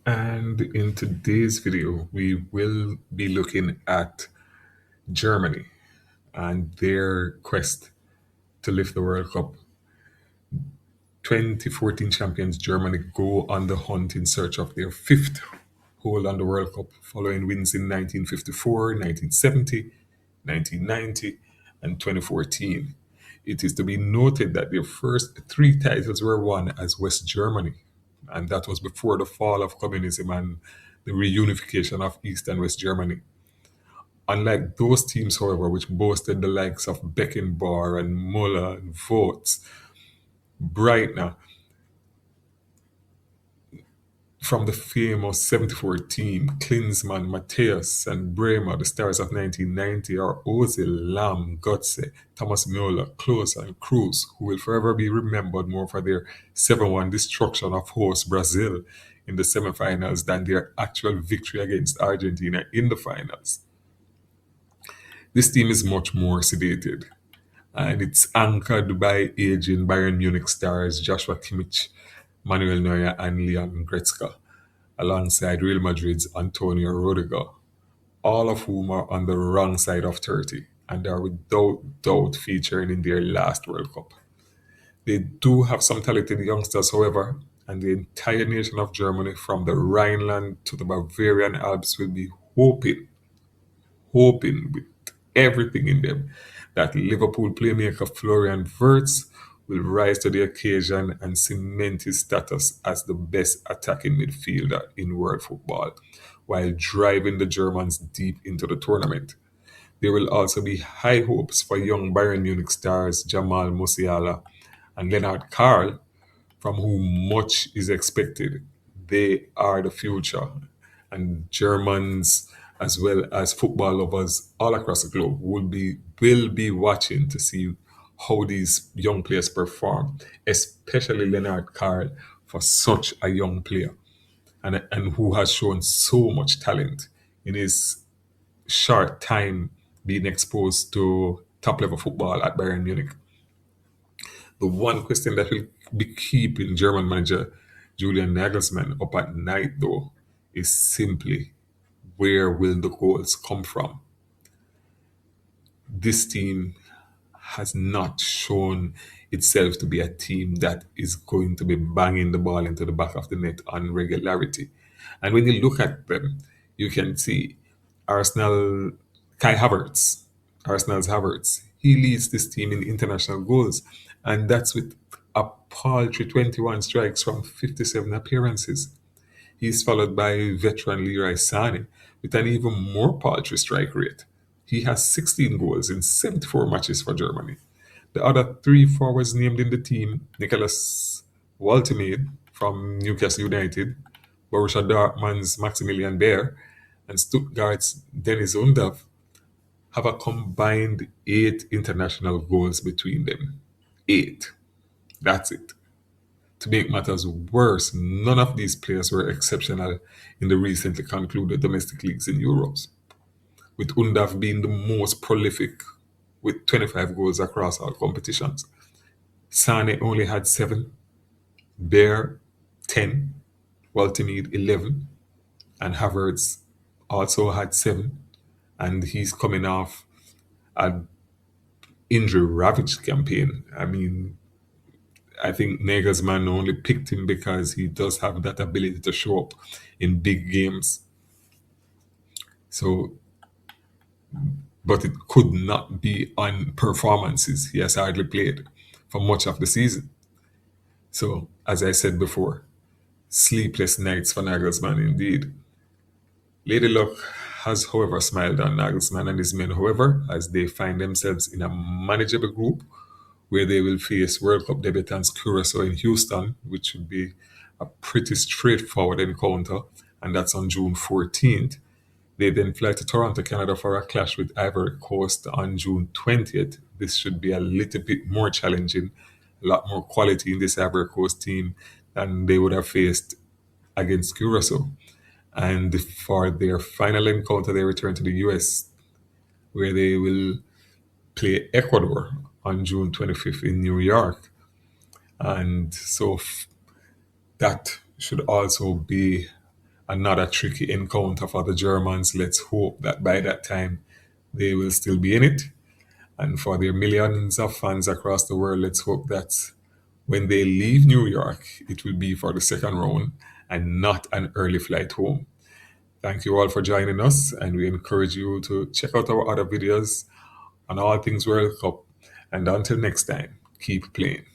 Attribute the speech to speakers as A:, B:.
A: And in today's video, we will be looking at Germany and their quest to lift the World Cup. 2014 champions Germany go on the hunt in search of their fifth hold on the World Cup following wins in 1954, 1970, 1990, and 2014. It is to be noted that their first three titles were won as West Germany, and that was before the fall of communism and the reunification of East and West Germany. Unlike those teams, however, which boasted the likes of Beckenbauer and Muller and Vogt, Breitner from the famous 74 team, Klinsmann, Matthäus, and Bremer, the stars of 1990, are Ozil, Lam, Götze, Thomas Müller, Klose, and Cruz, who will forever be remembered more for their 7-1 destruction of host Brazil in the semifinals than their actual victory against Argentina in the finals. This team is much more sedated, and it's anchored by aging Bayern Munich stars Joshua Kimmich, Manuel Neuer, and Leon Goretzka, alongside Real Madrid's Antonio Rüdiger, all of whom are on the wrong side of 30 and are without doubt featuring in their last World Cup. They do have some talented youngsters, however, and the entire nation of Germany, from the Rhineland to the Bavarian Alps, will be hoping with everything in them that Liverpool playmaker Florian Wirtz will rise to the occasion and cement his status as the best attacking midfielder in world football while driving the Germans deep into the tournament. There will also be high hopes for young Bayern Munich stars Jamal Musiala and Leonard Karl, from whom much is expected. They are the future, and Germans, as well as football lovers all across the globe, will be watching to see how these young players perform, especially Leonard Karl, for such a young player and who has shown so much talent in his short time being exposed to top level football at Bayern Munich. The one question that will be keeping German manager Julian Nagelsmann up at night, though, is simply where will the goals come from? This team has not shown itself to be a team that is going to be banging the ball into the back of the net on regularity. And when you look at them, you can see Arsenal, Kai Havertz, Arsenal's Havertz. He leads this team in international goals, and that's with a paltry 21 strikes from 57 appearances. He's followed by veteran Leroy Sané with an even more paltry strike rate. He has 16 goals in 74 matches for Germany. The other three forwards named in the team, Nicholas Waltemade from Newcastle United, Borussia Dortmund's Maximilian Baer, and Stuttgart's Dennis Undav, have a combined 8 international goals between them. 8. That's it. To make matters worse, none of these players were exceptional in the recently concluded domestic leagues in Europe, with Undav being the most prolific with 25 goals across all competitions. Sane only had 7, Bear 10, Waltimede 11, and Havertz also had 7, and he's coming off an injury ravaged campaign. I mean, I think Nagelsmann only picked him because he does have that ability to show up in big games. So, but it could not be on performances. He has hardly played for much of the season. So, as I said before, sleepless nights for Nagelsmann indeed. Lady Luck has, however, smiled on Nagelsmann and his men, however, as they find themselves in a manageable group where they will face World Cup debutants Curacao in Houston, which should be a pretty straightforward encounter, and that's on June 14th. They then fly to Toronto, Canada for a clash with Ivory Coast on June 20th. This should be a little bit more challenging, a lot more quality in this Ivory Coast team than they would have faced against Curacao. And for their final encounter, they return to the US, where they will play Ecuador on June 25th in New York. And so that should also be Another tricky encounter for the Germans. Let's hope that by that time they will still be in it. And for their millions of fans across the world, let's hope that when they leave New York, it will be for the second round and not an early flight home. Thank you all for joining us, and we encourage you to check out our other videos on all things World Cup. And until next time, keep playing.